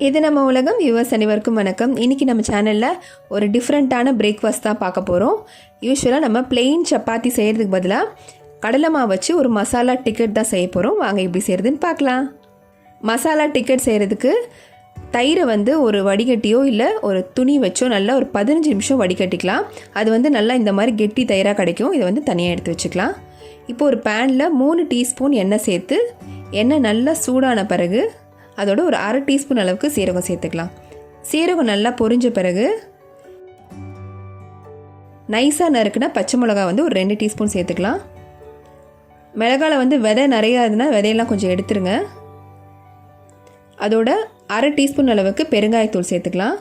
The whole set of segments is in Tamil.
இது நம்ம உலகம் வியூவர்ஸ் அனைவருக்கும் வணக்கம். இன்றைக்கி நம்ம சேனலில் ஒரு டிஃப்ரெண்ட்டான பிரேக்ஃபாஸ்ட் தான் பார்க்க போகிறோம். யூஸ்வலாக நம்ம பிளெயின் சப்பாத்தி செய்கிறதுக்கு பதிலாக கடலை மாவு வச்சு ஒரு மசாலா டிக்கெட் தான் செய்ய போகிறோம். வாங்க எப்படி செய்கிறதுன்னு பார்க்கலாம். மசாலா டிக்கெட் செய்கிறதுக்கு தயிரை ஒரு வடிகட்டியோ இல்லை ஒரு துணி வச்சோ நல்லா ஒரு 15 நிமிஷம் வடிகட்டிக்கலாம். அது நல்லா இந்த மாதிரி கெட்டி தயிராக கிடைக்கும். இதை தனியாக எடுத்து வச்சுக்கலாம். இப்போ ஒரு பேனில் 3 டீஸ்பூன் எண்ணெய் சேர்த்து எண்ணெய் நல்லா சூடான பிறகு அதோட ஒரு அரை டீஸ்பூன் அளவுக்கு சீரகம் சேர்த்துக்கலாம். சீரகம் நல்லா பொரிஞ்ச பிறகு நைஸாக நறுக்குனா பச்சை மிளகா ஒரு 2 டீஸ்பூன் சேர்த்துக்கலாம். மிளகாவில் விதை நிறையா இருந்ததுன்னா விதையெல்லாம் கொஞ்சம் எடுத்துருங்க. அதோட அரை டீஸ்பூன் அளவுக்கு பெருங்காயத்தூள் சேர்த்துக்கலாம்.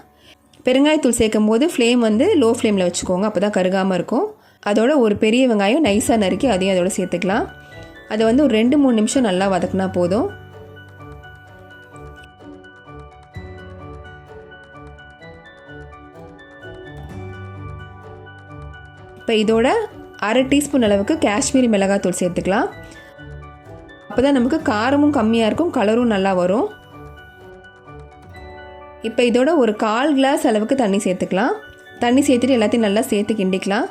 பெருங்காயத்தூள் சேர்க்கும் போது ஃப்ளேம் லோ ஃப்ளேமில் வச்சுக்கோங்க, அப்போ தான் கருகாமல் இருக்கும். அதோட ஒரு பெரிய வெங்காயம் நைஸாக நறுக்கி அதையும் அதோட சேர்த்துக்கலாம். அதை ஒரு 2-3 நிமிஷம் நல்லா வதக்குனா போதும். இப்போ இதோட அரை டீஸ்பூன் அளவுக்கு காஷ்மீரி மிளகாத்தூள் சேர்த்துக்கலாம். அப்போ தான் நமக்கு காரமும் கம்மியாக இருக்கும், கலரும் நல்லா வரும். இப்போ இதோட ஒரு 1/4 கிளாஸ் அளவுக்கு தண்ணி சேர்த்துக்கலாம். தண்ணி சேர்த்துட்டு எல்லாத்தையும் நல்லா சேர்த்து கிண்டிக்கலாம்.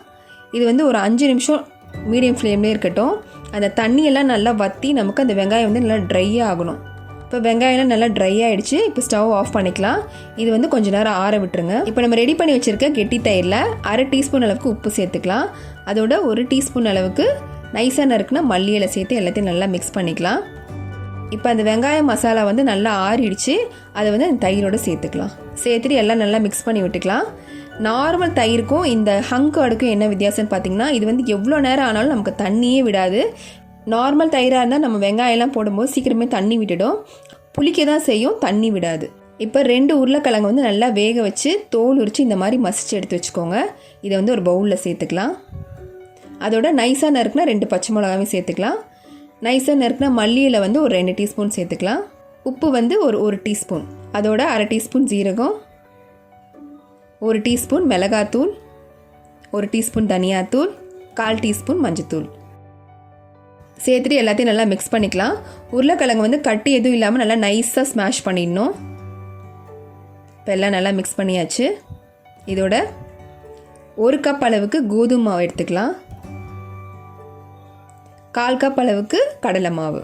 இது ஒரு 5 நிமிஷம் மீடியம் ஃப்ளேம்லேயே இருக்கட்டும். அந்த தண்ணியெல்லாம் நல்லா வற்றி நமக்கு அந்த வெங்காயம் நல்லா ட்ரையாக ஆகணும். இப்போ வெங்காயம்லாம் நல்லா ட்ரை ஆகிடுச்சு. இப்போ ஸ்டவ் ஆஃப் பண்ணிக்கலாம். இது கொஞ்சம் நேரம் ஆற விட்டுருங்க. இப்போ நம்ம ரெடி பண்ணி வச்சுருக்க கெட்டி தயிரில் அரை டீஸ்பூன் அளவுக்கு உப்பு சேர்த்துக்கலாம். அதோட 1 டீஸ்பூன் அளவுக்கு நைஸாக நறுக்குனா மல்லி இலை சேர்த்து எல்லாத்தையும் நல்லா மிக்ஸ் பண்ணிக்கலாம். இப்போ அந்த வெங்காயம் மசாலா நல்லா ஆறிடுச்சு. அதை அந்த தயிரோடு சேர்த்துக்கலாம். சேர்த்துட்டு எல்லாம் நல்லா மிக்ஸ் பண்ணி விட்டுக்கலாம். நார்மல் தயிருக்கும் இந்த ஹங் கர்டுக்கும் என்ன வித்தியாசம்னு பார்த்தீங்கன்னா, இது எவ்வளோ நேரம் ஆனாலும் நமக்கு தண்ணியே விடாது. நார்மல் தயிராக இருந்தால் நம்ம வெங்காயம்லாம் போடும்போது சீக்கிரமே தண்ணி விட்டுடும், புளிக்க தான் செய்யும், தண்ணி விடாது. இப்போ 2 உருளைக்கிழங்கு நல்லா வேக வச்சு தோல் உரித்து இந்த மாதிரி மசிச்சு எடுத்து வச்சுக்கோங்க. இதை ஒரு பவுலில் சேர்த்துக்கலாம். அதோட நைஸாக நறுக்குனா 2 பச்சை மிளகாயும் சேர்த்துக்கலாம். நைஸாக நறுக்குனா மல்லியில் ஒரு 2 டீஸ்பூன் சேர்த்துக்கலாம். உப்பு ஒரு டீஸ்பூன். அதோட அரை டீஸ்பூன் ஜீரகம், 1 டீஸ்பூன் மிளகாத்தூள், 1 டீஸ்பூன் தனியாத்தூள், 1/4 டீஸ்பூன் மஞ்சத்தூள் சேர்த்துட்டு எல்லாத்தையும் நல்லா மிக்ஸ் பண்ணிக்கலாம். உருளைக்கிழங்கு கட்டி எதுவும் இல்லாமல் நல்லா நைஸாக ஸ்மாஷ் பண்ணிடணும். இப்போ எல்லாம் நல்லா மிக்ஸ் பண்ணியாச்சு. இதோட 1 கப் அளவுக்கு கோதுமை மாவு எடுத்துக்கலாம். 1/4 கப் அளவுக்கு கடலை மாவு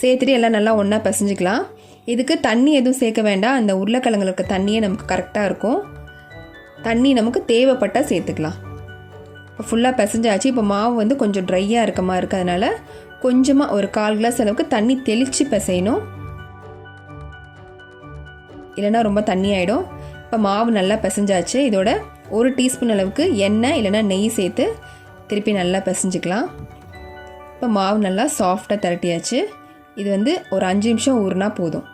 சேர்த்துட்டு எல்லாம் நல்லா ஒன்றா பிசைஞ்சிக்கலாம். இதுக்கு தண்ணி எதுவும் சேர்க்க வேண்டாம். அந்த உருளைக்கிழங்குல இருக்க தண்ணியே நமக்கு கரெக்டாக இருக்கும். தண்ணி நமக்கு தேவைப்பட்டால் சேர்த்துக்கலாம். இப்போ ஃபுல்லாக பிசைஞ்சாச்சு. இப்போ மாவு கொஞ்சம் ட்ரையாக இருக்க மாதிரி இருக்கிறதுனால கொஞ்சமாக ஒரு 1/4 கிளாஸ் அளவுக்கு தண்ணி தெளித்து பிசையணும், இல்லைன்னா ரொம்ப தண்ணி ஆகிடும். இப்போ மாவு நல்லா பிசைஞ்சாச்சு. இதோட 1 டீஸ்பூன் அளவுக்கு எண்ணெய் இல்லைன்னா நெய் சேர்த்து திருப்பி நல்லா பிசைஞ்சிக்கலாம். இப்போ மாவு நல்லா சாஃப்டாக திரட்டியாச்சு. இது ஒரு 5 நிமிஷம் ஊறினா போதும்.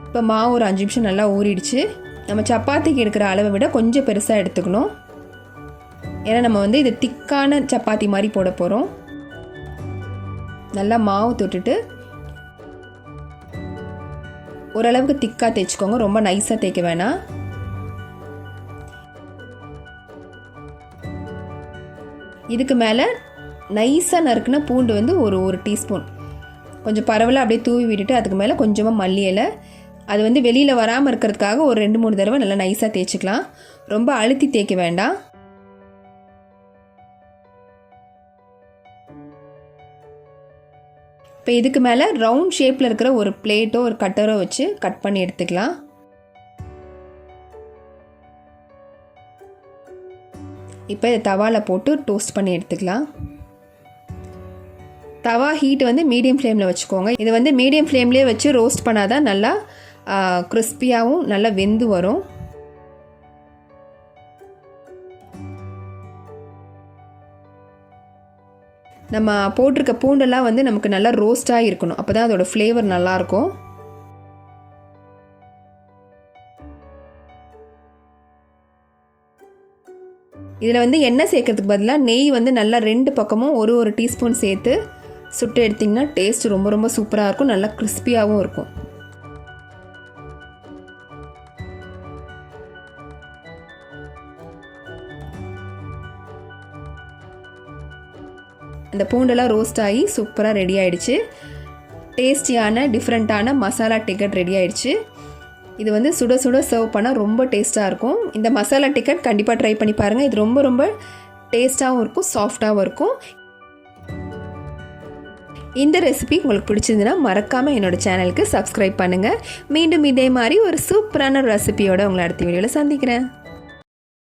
இப்போ மாவு ஒரு 5 நிமிஷம் நல்லா ஊறிடுச்சு. நம்ம சப்பாத்திக்கு எடுக்கிற அளவை விட கொஞ்சம் பெருசாக எடுத்துக்கணும். ஏன்னா நம்ம இது திக்கான சப்பாத்தி மாதிரி போட போகிறோம். நல்லா மாவு தொட்டுட்டு ஓரளவுக்கு திக்காக தேய்ச்சிக்கோங்க, ரொம்ப நைஸாக தேய்க்க வேணாம். இதுக்கு மேலே நைஸாக நறுக்குனா பூண்டு ஒரு டீஸ்பூன் கொஞ்சம் பரவலாக அப்படியே தூவி விட்டுட்டு அதுக்கு மேலே கொஞ்சமாக மல்லி இலை, அது வெளியில் வராமல் இருக்கிறதுக்காக ஒரு 2-3 தடவை நல்லா நைஸாக தேய்ச்சிக்கலாம். ரொம்ப அழுத்தி தேய்க்க வேண்டாம். இப்போ இதுக்கு மேலே ரவுண்ட் ஷேப்பில் இருக்கிற ஒரு பிளேட்டோ ஒரு கட்டரோ வச்சு கட் பண்ணி எடுத்துக்கலாம். இப்போ இதை தவாவில் போட்டு டோஸ்ட் பண்ணி எடுத்துக்கலாம். தவா ஹீட் மீடியம் ஃப்ளேமில் வச்சுக்கோங்க. இது மீடியம் ஃப்ளேம்லேயே வச்சு ரோஸ்ட் பண்ணாதான் நல்லா கிறிஸ்பியாகவும் நல்லா வெந்து வரும். நம்ம போட்டிருக்க பூண்டெல்லாம் நமக்கு நல்லா ரோஸ்டாக இருக்கணும், அப்போ தான் அதோட ஃப்ளேவர் நல்லாயிருக்கும். இதில் எண்ணெய் சேர்க்கறதுக்கு பதிலாக நெய் நல்லா 2 பக்கமும் ஒரு டீஸ்பூன் சேர்த்து சுட்டு எடுத்திங்கன்னா டேஸ்ட் ரொம்ப ரொம்ப சூப்பராக இருக்கும், நல்லா கிறிஸ்பியாகவும் இருக்கும். அந்த பூண்டெல்லாம் ரோஸ்ட் ஆகி சூப்பராக ரெடி ஆகிடுச்சு. டேஸ்டியான டிஃப்ரெண்ட்டான மசாலா டிக்கட் ரெடி ஆகிடுச்சு. இது வந்து சுட சுட சர்வ் பண்ணால் ரொம்ப டேஸ்ட்டாக இருக்கும். இந்த மசாலா டிக்கட் கண்டிப்பாக ட்ரை பண்ணி பாருங்கள். இது ரொம்ப ரொம்ப டேஸ்ட்டாகவும் இருக்கும், சாஃப்டாகவும் இருக்கும். இந்த ரெசிபி உங்களுக்கு பிடிச்சிருந்துன்னா மறக்காமல் என்னோடய சேனலுக்கு சப்ஸ்கிரைப் பண்ணுங்கள். மீண்டும் இதே மாதிரி ஒரு சூப்பரான ரெசிபியோடு உங்களை அடுத்த வீடியோவில் சந்திக்கிறேன்.